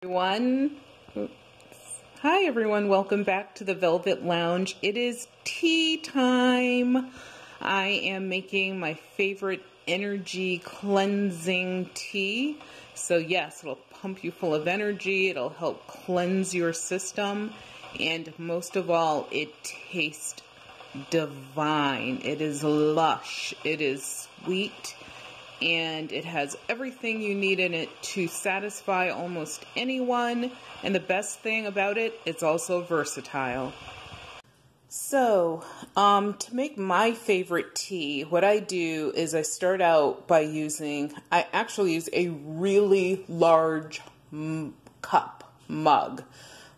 Everyone. Hi everyone, welcome back to the Velvet Lounge. It is tea time. I am making my favorite energy cleansing tea. So yes, it'll pump you full of energy, it'll help cleanse your system, and most of all, it tastes divine. It is lush, it is sweet, and it has everything you need in it to satisfy almost anyone. And the best thing about it, it's also versatile. So, to make my favorite tea, what I do is I start out by I actually use a really large cup, mug.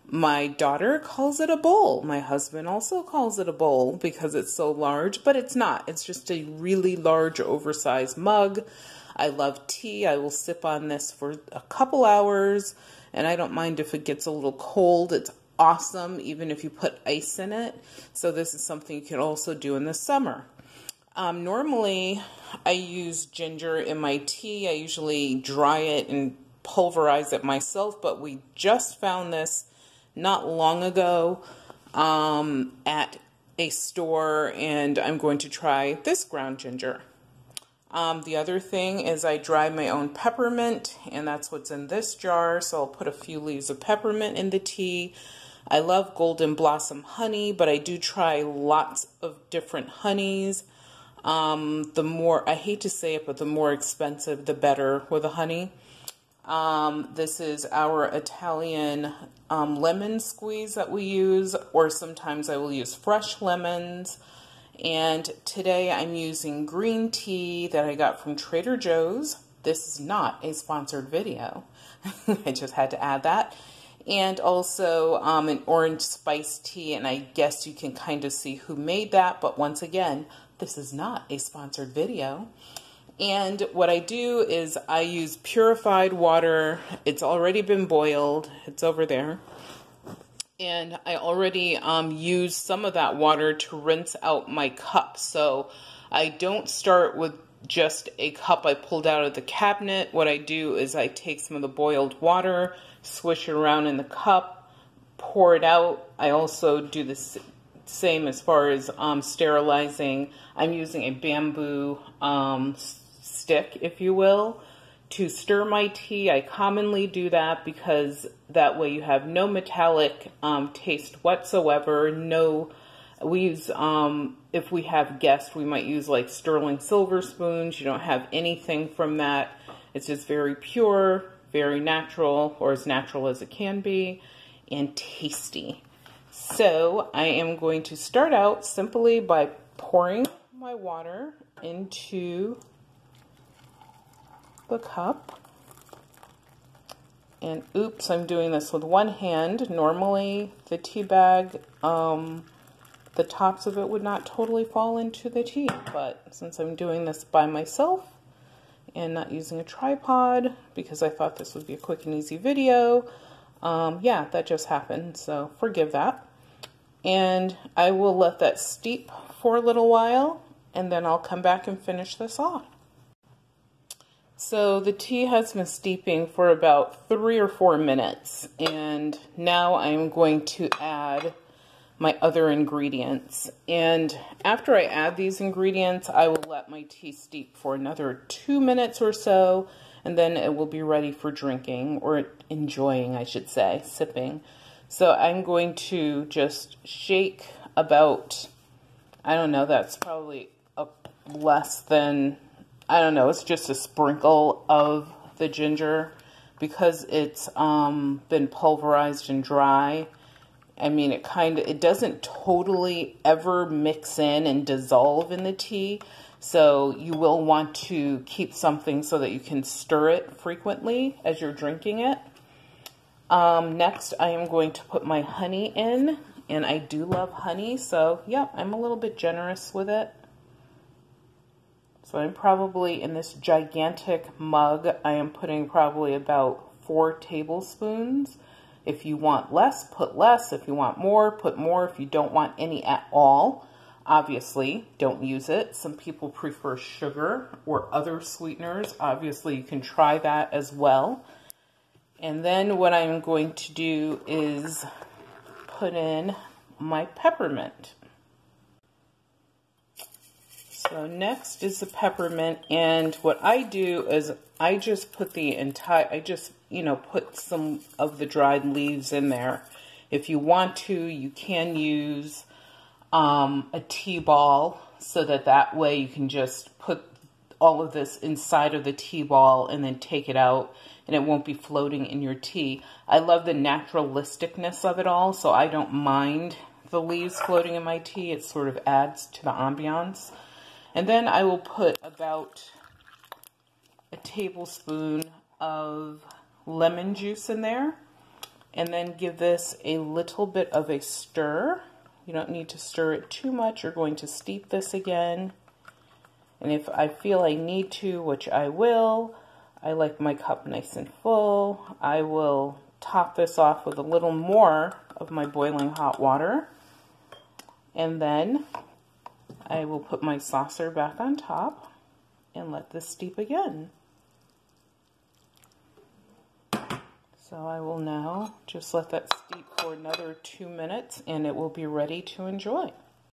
My daughter calls it a bowl. My husband also calls it a bowl because it's so large, but it's not. It's just a really large, oversized mug. I love tea. I will sip on this for a couple hours, and I don't mind if it gets a little cold. It's awesome, even if you put ice in it. So this is something you can also do in the summer. Normally, I use ginger in my tea. I usually dry it and pulverize it myself, but we just found this not long ago at a store, and I'm going to try this ground ginger. The other thing is I dry my own peppermint, and that's what's in this jar, so I'll put a few leaves of peppermint in the tea. I love golden blossom honey, but I do try lots of different honeys. The more, I hate to say it, but the more expensive, the better with the honey. This is our Italian lemon squeeze that we use, or sometimes I will use fresh lemons. And today I'm using green tea that I got from Trader Joe's. This is not a sponsored video. I just had to add that. And also an orange spice tea, and I guess you can kind of see who made that, but once again, this is not a sponsored video. And what I do is I use purified water. It's already been boiled. It's over there. And I already used some of that water to rinse out my cup. So I don't start with just a cup I pulled out of the cabinet. What I do is I take some of the boiled water, swish it around in the cup, pour it out. I also do the same as far as sterilizing. I'm using a bamboo stick, if you will, to stir my tea. I commonly do that because that way you have no metallic taste whatsoever. We use, if we have guests, we might use like sterling silver spoons. You don't have anything from that. It's just very pure, very natural, or as natural as it can be, and tasty. So I am going to start out simply by pouring my water into the cup. And oops, I'm doing this with one hand. Normally the tea bag, the tops of it would not totally fall into the tea, but since I'm doing this by myself and not using a tripod because I thought this would be a quick and easy video, yeah, that just happened, so forgive that. And I will let that steep for a little while, and then I'll come back and finish this off. So the tea has been steeping for about 3 or 4 minutes, and now I'm going to add my other ingredients. And after I add these ingredients, I will let my tea steep for another 2 minutes or so, and then it will be ready for drinking, or enjoying, I should say, sipping. So I'm going to just shake about, I don't know, that's probably less than, I don't know, it's just a sprinkle of the ginger because it's been pulverized and dry. I mean, it doesn't totally ever mix in and dissolve in the tea. So you will want to keep something so that you can stir it frequently as you're drinking it. Next, I am going to put my honey in, and I do love honey. So yeah, I'm a little bit generous with it. So I'm probably, in this gigantic mug, I am putting probably about 4 tablespoons. If you want less, put less. If you want more, put more. If you don't want any at all, obviously, don't use it. Some people prefer sugar or other sweeteners. Obviously, you can try that as well. And then what I'm going to do is put in my peppermint. So next is the peppermint, and what I do is I just put put some of the dried leaves in there. If you want to, you can use a tea ball, so that way you can just put all of this inside of the tea ball and then take it out, and it won't be floating in your tea. I love the naturalisticness of it all, so I don't mind the leaves floating in my tea. It sort of adds to the ambiance. And then I will put about a tablespoon of lemon juice in there, and then give this a little bit of a stir. You don't need to stir it too much. You're going to steep this again. And if I feel I need to, which I will, I like my cup nice and full, I will top this off with a little more of my boiling hot water. And then I will put my saucer back on top and let this steep again. So I will now just let that steep for another 2 minutes, and it will be ready to enjoy.